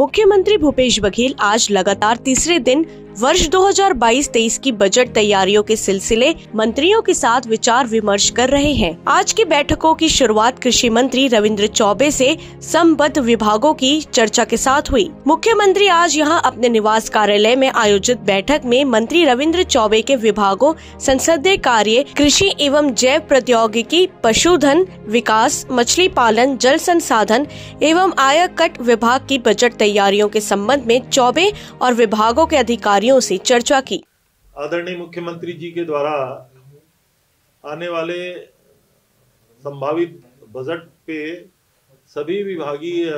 मुख्यमंत्री भूपेश बघेल आज लगातार तीसरे दिन वर्ष 2022-23 की बजट तैयारियों के सिलसिले मंत्रियों के साथ विचार विमर्श कर रहे हैं। आज की बैठकों की शुरुआत कृषि मंत्री रविंद्र चौबे से संबद्ध विभागों की चर्चा के साथ हुई। मुख्यमंत्री आज यहां अपने निवास कार्यालय में आयोजित बैठक में मंत्री रविंद्र चौबे के विभागों संसदीय कार्य, कृषि एवं जैव प्रौद्योगिकी, पशुधन विकास, मछली पालन, जल संसाधन एवं आयकट विभाग की बजट तैयारियों के संबंध में चौबे और विभागों के अधिकारियों से चर्चा की। आदरणीय मुख्यमंत्री जी के द्वारा आने वाले संभावित बजट पे सभी विभागीय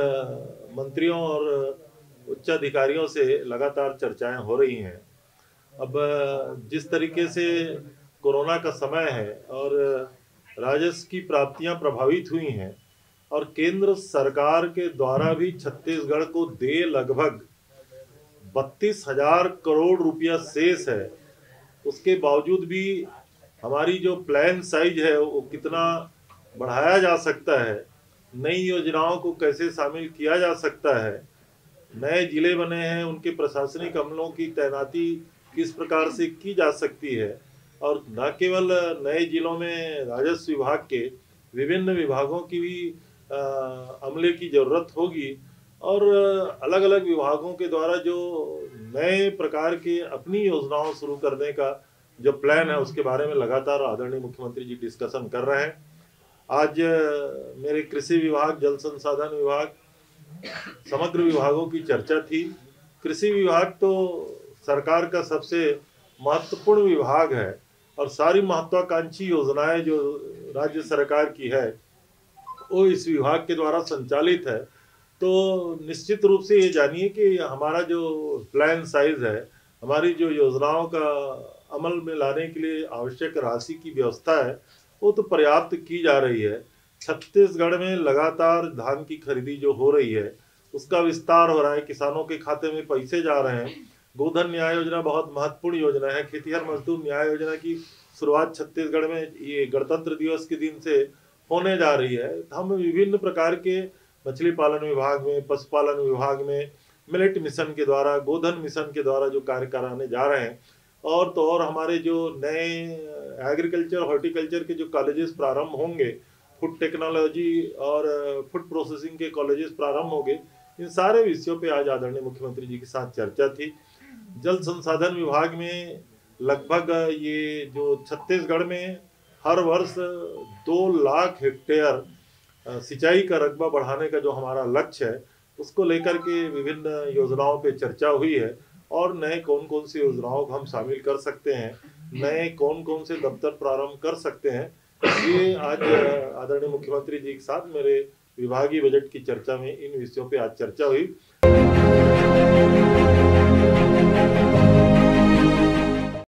मंत्रियों और उच्च अधिकारियों से लगातार चर्चाएं हो रही हैं। अब जिस तरीके से कोरोना का समय है और राजस्व की प्राप्तियां प्रभावित हुई हैं और केंद्र सरकार के द्वारा भी छत्तीसगढ़ को दे लगभग 32,000 करोड़ रुपया शेष है, उसके बावजूद भी हमारी जो प्लान साइज है वो कितना बढ़ाया जा सकता है, नई योजनाओं को कैसे शामिल किया जा सकता है, नए जिले बने हैं उनके प्रशासनिक अमलों की तैनाती किस प्रकार से की जा सकती है और न केवल नए जिलों में राजस्व विभाग के विभिन्न विभागों की भी अमले की जरूरत होगी और अलग अलग विभागों के द्वारा जो नए प्रकार के अपनी योजनाओं शुरू करने का जो प्लान है उसके बारे में लगातार आदरणीय मुख्यमंत्री जी डिस्कशन कर रहे हैं। आज मेरे कृषि विभाग, जल संसाधन विभाग, समग्र विभागों की चर्चा थी। कृषि विभाग तो सरकार का सबसे महत्वपूर्ण विभाग है और सारी महत्वाकांक्षी योजनाएं जो राज्य सरकार की है वो इस विभाग के द्वारा संचालित है। तो निश्चित रूप से ये जानिए कि हमारा जो प्लान साइज है, हमारी जो योजनाओं का अमल में लाने के लिए आवश्यक राशि की व्यवस्था है वो तो पर्याप्त की जा रही है। छत्तीसगढ़ में लगातार धान की खरीदी जो हो रही है उसका विस्तार हो रहा है, किसानों के खाते में पैसे जा रहे हैं। गोधन न्याय योजना बहुत महत्वपूर्ण योजना है। खेतिहर मजदूर न्याय योजना की शुरुआत छत्तीसगढ़ में ये गणतंत्र दिवस के दिन से होने जा रही है। हम विभिन्न प्रकार के मछली पालन विभाग में, पशुपालन विभाग में, मिलेट मिशन के द्वारा, गोधन मिशन के द्वारा जो कार्य कराने जा रहे हैं और तो और हमारे जो नए एग्रीकल्चर, हॉर्टिकल्चर के जो कॉलेजेस प्रारंभ होंगे, फूड टेक्नोलॉजी और फूड प्रोसेसिंग के कॉलेजेस प्रारंभ होंगे, इन सारे विषयों पे आज आदरणीय मुख्यमंत्री जी के साथ चर्चा थी। जल संसाधन विभाग में लगभग ये जो छत्तीसगढ़ में हर वर्ष 2 लाख हेक्टेयर सिंचाई का रकबा बढ़ाने का जो हमारा लक्ष्य है उसको लेकर के विभिन्न योजनाओं पे चर्चा हुई है और नए कौन कौन सी योजनाओं को हम शामिल कर सकते हैं, नए कौन कौन से दफ्तर प्रारंभ कर सकते हैं। ये आज आदरणीय मुख्यमंत्री जी के साथ मेरे विभागीय बजट की चर्चा में इन विषयों पे आज चर्चा हुई।